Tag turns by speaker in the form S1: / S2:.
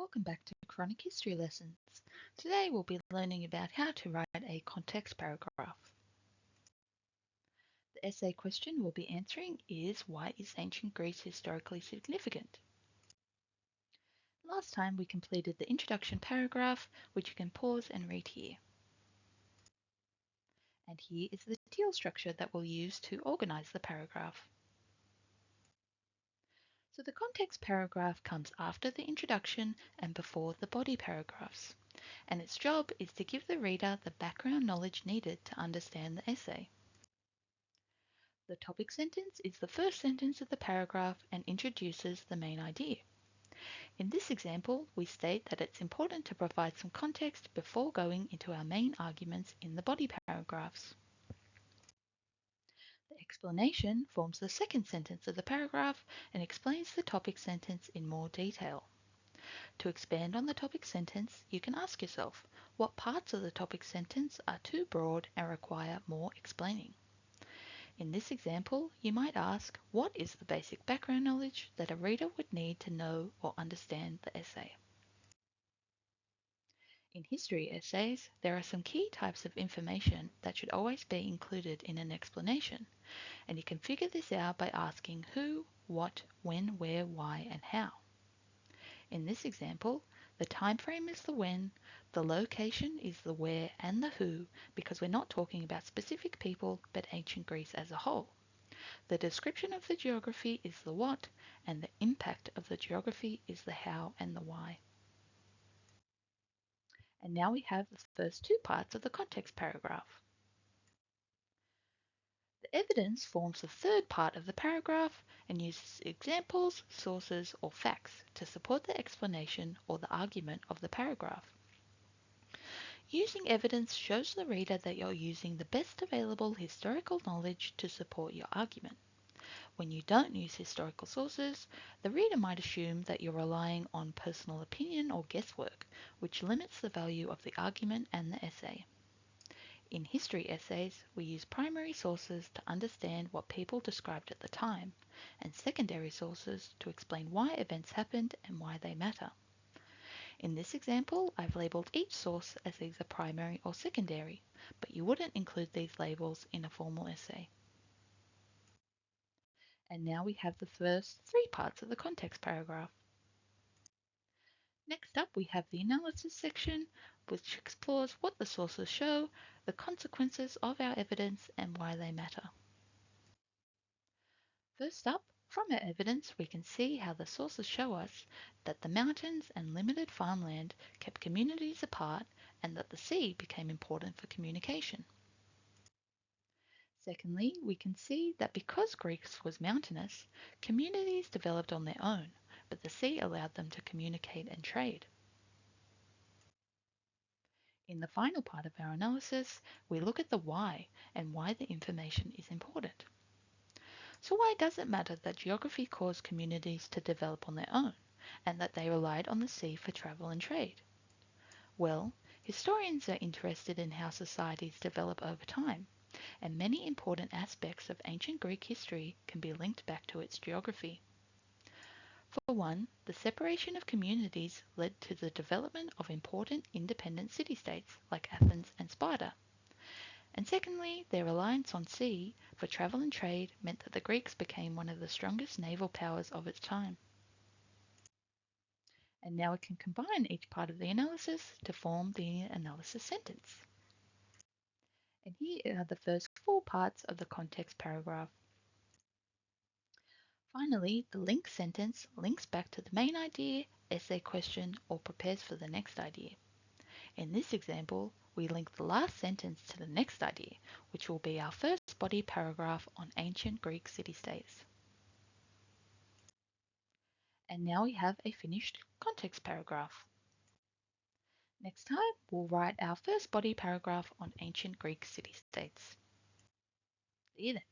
S1: Welcome back to Chronic History Lessons. Today we'll be learning about how to write a context paragraph. The essay question we'll be answering is, why is ancient Greece historically significant? Last time we completed the introduction paragraph, which you can pause and read here. And here is the teal structure that we'll use to organise the paragraph. So the context paragraph comes after the introduction and before the body paragraphs, and its job is to give the reader the background knowledge needed to understand the essay. The topic sentence is the first sentence of the paragraph and introduces the main idea. In this example, we state that it's important to provide some context before going into our main arguments in the body paragraphs. The explanation forms the second sentence of the paragraph and explains the topic sentence in more detail. To expand on the topic sentence, you can ask yourself, what parts of the topic sentence are too broad and require more explaining? In this example, you might ask, what is the basic background knowledge that a reader would need to know or understand the essay? In history essays, there are some key types of information that should always be included in an explanation, and you can figure this out by asking who, what, when, where, why, and how. In this example, the time frame is the when, the location is the where and the who, because we're not talking about specific people but ancient Greece as a whole. The description of the geography is the what, and the impact of the geography is the how and the why. And now we have the first two parts of the context paragraph. The evidence forms the third part of the paragraph and uses examples, sources, or facts to support the explanation or the argument of the paragraph. Using evidence shows the reader that you're using the best available historical knowledge to support your argument. When you don't use historical sources, the reader might assume that you're relying on personal opinion or guesswork, which limits the value of the argument and the essay. In history essays, we use primary sources to understand what people described at the time, and secondary sources to explain why events happened and why they matter. In this example, I've labelled each source as either primary or secondary, but you wouldn't include these labels in a formal essay. And now we have the first three parts of the context paragraph. Next up, we have the analysis section, which explores what the sources show, the consequences of our evidence, and why they matter. First up, from our evidence, we can see how the sources show us that the mountains and limited farmland kept communities apart and that the sea became important for communication. Secondly, we can see that because Greece was mountainous, communities developed on their own, but the sea allowed them to communicate and trade. In the final part of our analysis, we look at the why and why the information is important. So why does it matter that geography caused communities to develop on their own and that they relied on the sea for travel and trade? Well, historians are interested in how societies develop over time, and many important aspects of ancient Greek history can be linked back to its geography. For one, the separation of communities led to the development of important independent city-states like Athens and Sparta. And secondly, their reliance on sea for travel and trade meant that the Greeks became one of the strongest naval powers of its time. And now we can combine each part of the analysis to form the analysis sentence. And here are the first four parts of the context paragraph. Finally, the link sentence links back to the main idea, essay question, or prepares for the next idea. In this example, we link the last sentence to the next idea, which will be our first body paragraph on ancient Greek city-states. And now we have a finished context paragraph. Next time, we'll write our first body paragraph on ancient Greek city-states. See you then.